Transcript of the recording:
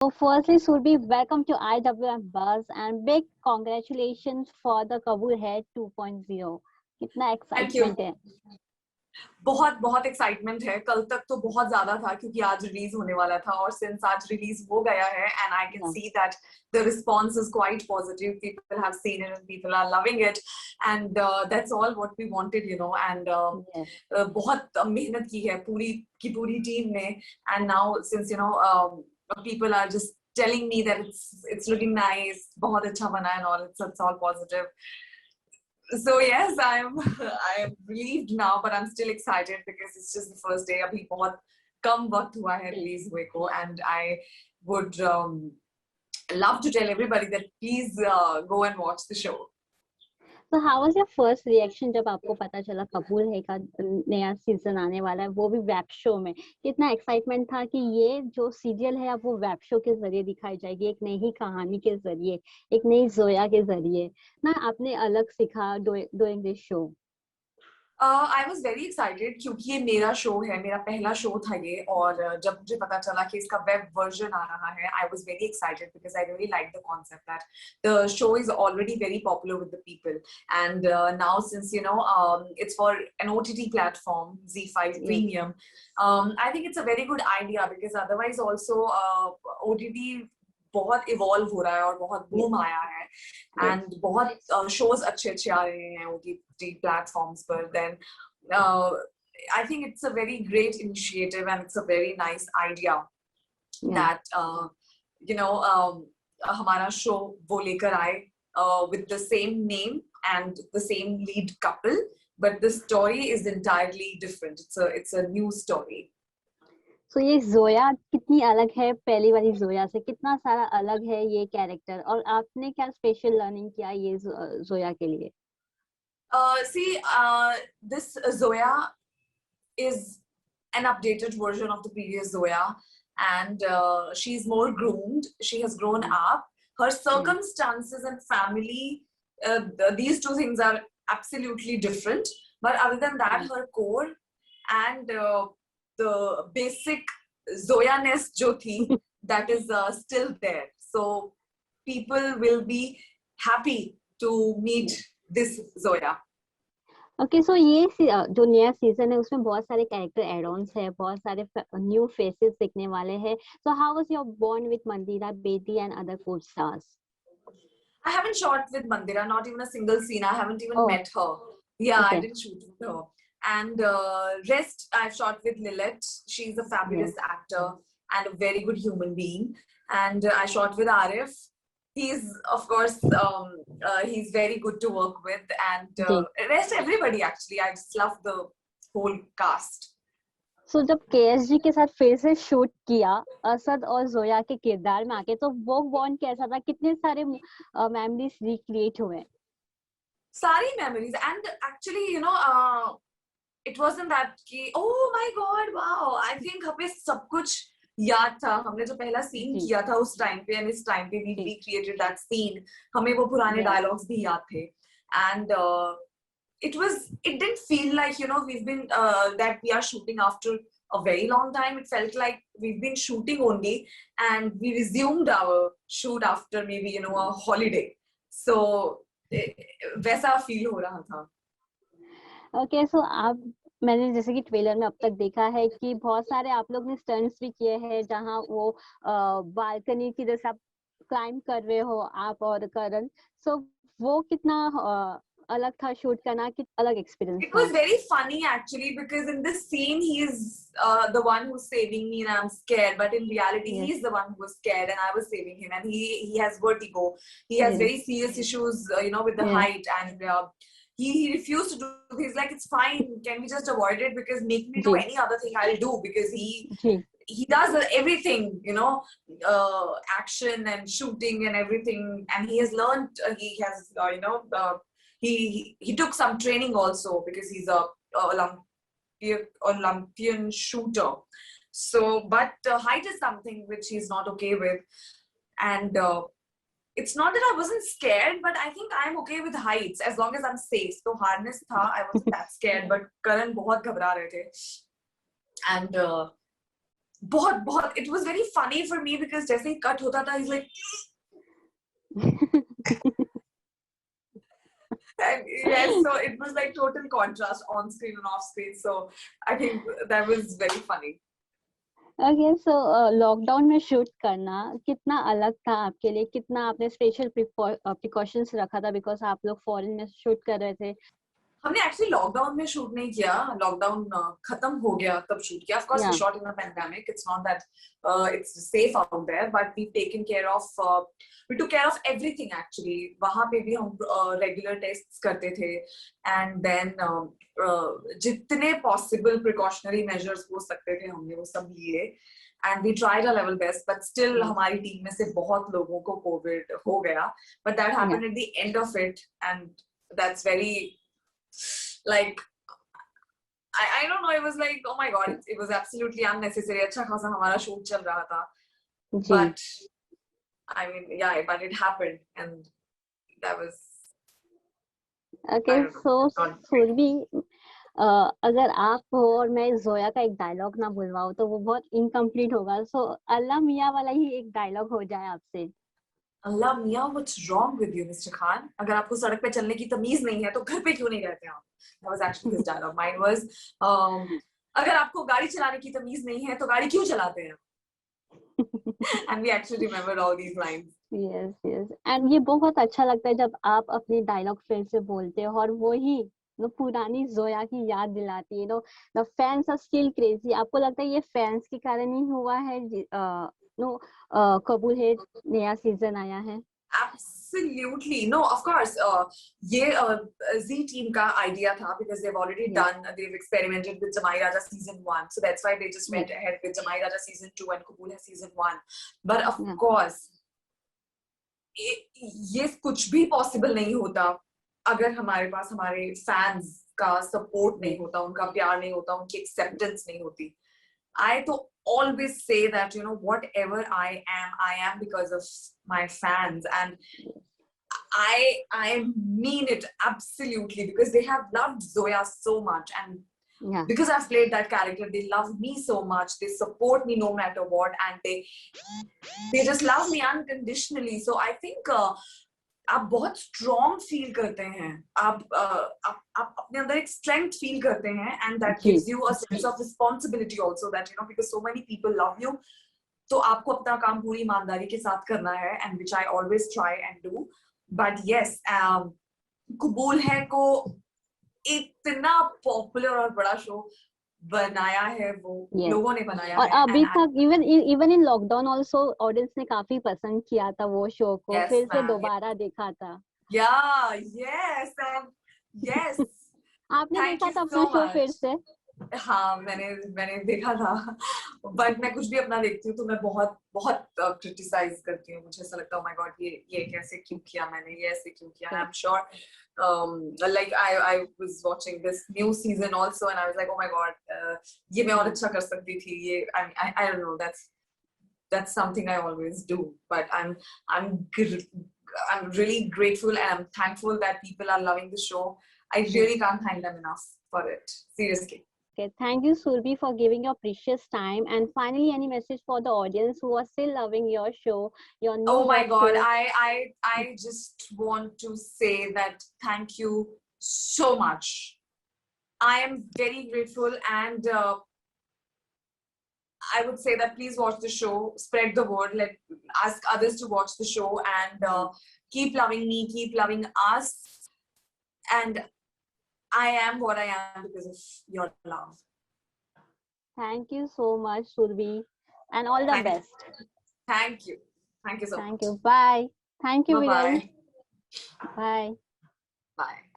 So firstly, Surbi, welcome to IWM Buzz and big congratulations for the Kabul Head 2.0. कितना thank you. Excitement है? बहुत बहुत excitement है। कल तक तो बहुत ज्यादा था क्योंकि आज रिलीज होने वाला था और सिंस आज रिलीज हो गया है and I can see that the response is quite positive. People have seen it and people are loving it and that's all what we wanted, you know. And बहुत मेहनत की है पूरी टीम ने and now since people are just telling me that it's looking nice, बहुत अच्छा बना है and all, it's all positive. So yes, I am relieved now, but I'm still excited because it's just the first day. अभी बहुत कम वक्त हुआ है release हुए को, and I would love to tell everybody that please go and watch the show. So how was your first reaction जब आपको पता चला कबूल है का नया सीजन आने वाला है, वो भी वेब शो में? कितना एक्साइटमेंट था कि ये जो सीरियल है अब वो वेब शो के जरिए दिखाई जाएगी, एक नई कहानी के जरिए, एक नई जोया के जरिए ना। आपने अलग सीखा doing this show? I was very excited क्योंकि ये मेरा शो है, मेरा पहला शो था ये। और जब मुझे पता चला कि इसका वेब वर्जन आ रहा है, I was very excited because I really like the concept that the show is already very popular with the people and now since it's for an OTT platform, Z5 Premium. I think it's a very good idea because otherwise also OTT बहुत evolve हो रहा है और बहुत boom आया है and बहुत shows अच्छे आ रहे हैं OTT प्लेटफॉर्म्स पर। Then I think it's a very great initiative and it's a very nice idea that हमारा शो वो लेकर आए with the same name and the same lead couple, but the story is entirely different. It's a new story. So ये जोया कितनी अलग है पहली वाली जोया से? कितना सारा अलग है ये कैरेक्टर, और आपने क्या स्पेशल लर्निंग किया ये जोया के लिए? This Zoya is an updated version of the previous Zoya, and she's more groomed. She has grown up. Her circumstances and family, these two things are absolutely different. But other than that, her core and the basic Zoya-ness jo thi, that is still there. So people will be happy to meet this Zoya. Okay, so ये जो नया season है उसमें बहुत सारे character add ons है, बहुत सारे न्यू फेसेस दिखने वाले हैं. So how was your bond with Mandira Bedi and other co-stars? I haven't shot with Mandira, not even a single scene. I haven't even met her. Yeah, okay. I didn't shoot with her. And rest, I've shot with Lilith. She's a fabulous actor and a very good human being. And I shot with Arif. He's, of course, he's very good to work with. And rest, everybody, actually. I just love the whole cast. So जब KSG के साथ फिर से shoot किया असद और जोया के किरदार में आके, तो वो बॉन्ड कैसा था? कितने सारे मेमोरीज रिक्रिएट हुए? सारी memories. And actually it wasn't that कि oh my god wow, I think हमें सब कुछ याद था. हमने जो पहला सीन किया था उस टाइम पे एंड इस टाइम पे we recreated that scene. हमें वो पुराने डायलॉग्स भी याद थे. And it didn't feel like we've been that we are shooting after a very long time. It felt like we've been shooting only and we resumed our shoot after maybe a holiday. So वैसा feel हो रहा था. Okay, सो आप, मैंने जैसे कि trailer में अब तक देखा है कि बहुत सारे आप लोग ने स्टंट्स भी किए हैं जहां वो बालकनी की जैसे आप क्लाइंब कर रहे हो आप और करण. सो वो कितना अलग था शूट करना, कि अलग एक्सपीरियंस था? It was very funny actually because in this scene he is the one who's saving me and I'm scared, but in reality he's the one who was scared and I was saving him. And he has vertigo. He has very serious issues with the height, and he refused to do. He's like, it's fine, can we just avoid it, because make me do any other thing I'll do, because he does everything, action and shooting and everything, and he has learned. He has he took some training also because he's a Olympian shooter. So but height is something which he's not okay with, and it's not that I wasn't scared, but I think I'm okay with heights as long as I'm safe. So harness tha, I wasn't that scared, but Karan bahut घबरा रहे थे. And बहुत it was very funny for me because जैसे ही cut होता था he's like and yes, so it was like total contrast on screen and off screen, so I think that was very funny. Okay so lockdown में shoot करना कितना अलग था आपके लिए, कितना आपने स्पेशल प्रिकॉशंस रखा था बिकॉज आप लोग फॉरेन में शूट कर रहे थे? हमने एक्चुअली लॉकडाउन में शूट नहीं किया, लॉकडाउन खत्म हो गया तब शूट किया. Of course we shot in a pandemic, it's not that it's safe out there, but we taken care of, we took care of everything actually. वहां पे भी हम रेगुलर टेस्ट्स करते थे एंड देन जितने पॉसिबल प्रिकॉशनरी मेजर्स हो सकते थे हमने वो सब लिए and we tried our level best, but still हमारी टीम में से बहुत लोगों को कोविड हो गया, but that happened at the end of it and that's very like I don't know, it was like oh my god, it was absolutely unnecessary. अच्छा खासा हमारा शूट चल रहा था, but I mean yeah, but it happened and that was okay. So Surbi, अगर आप हो और मैं जोया का एक डायलॉग ना बुलवाऊं तो वो बहुत इनकम्प्लीट होगा, सो अल्लाह मियां वाला ही एक डायलॉग हो जाए आपसे. अल्लाह मियां, what's wrong with you, Mr. Khan? अगर आपको सड़क पे चलने की तमीज नहीं है तो घर पे क्यों नहीं रहते आप? That was actually his dialogue. Mine was, अगर आपको गाड़ी चलाने की तमीज नहीं है तो गाड़ी क्यों चलाते हैं? And we actually remembered all these lines. Yes, yes. And ये बहुत अच्छा लगता है जब आप अपने डायलॉग फिर से बोलते हो और वो ही पुरानी जोया की याद दिलाती है. The fans are still crazy. आपको लगता है ये फैंस के कारण ही हुआ है कबूल है नया सीजन आया है? Absolutely. No, of course. ये Z team का idea था because they've already done, they've experimented with Jamai Raja season 1. So that's why they just went ahead with Jamai Raja season 2 and Kabul hai season 1. But of course, ये कुछ भी possible नहीं होता अगर हमारे पास हमारे fans का support नहीं होता, उनका प्यार नहीं होता, उनकी acceptance नहीं होती. I always say that, you know, whatever I am because of my fans, and I mean it absolutely because they have loved Zoya so much, and because I've played that character, they love me so much, they support me no matter what, and they just love me unconditionally. So I think आप बहुत strong feel करते हैं, आप अपने अंदर एक strength feel करते हैं, and that gives you a sense of responsibility also, that you know, because so many people love you, तो आपको अपना काम पूरी ईमानदारी के साथ करना है, and which I always try and do. But yes, कबूल है को इतना popular और बड़ा शो बनाया है, वो लोगों ने बनाया और है, अभी तक even in lockdown also audience ने काफी पसंद किया था वो शो को, फिर से दोबारा देखा था. yes आपने देखा था अपना शो फिर से? हाँ, मैंने देखा था, बट मैं कुछ भी अपना देखती हूँ तो मैं बहुत क्रिटिसाइज करती हूँ. मुझे ऐसा लगता है, oh my God, ये कैसे क्यों किया मैंने, ये ऐसे क्यों किया. I'm sure like I was watching this new season also and I was like, oh my God, ये मैं और अच्छा कर सकती थी. ये I don't know, that's something I always do, but I'm really grateful and I'm thankful that people are loving the show. I really can't thank them enough for it, seriously. Okay, thank you, Surbi, for giving your precious time. And finally, any message for the audience who are still loving your show, your new Oh my God, show? I just want to say that thank you so much. I am very grateful, and I would say that please watch the show, spread the word, ask others to watch the show, and keep loving me, keep loving us. And I am what I am because of your love. Thank you so much, Surbi, and all the best. Thank you. Thank you so much. Thank you. Bye. Thank you, Bye-bye. Bye. Bye.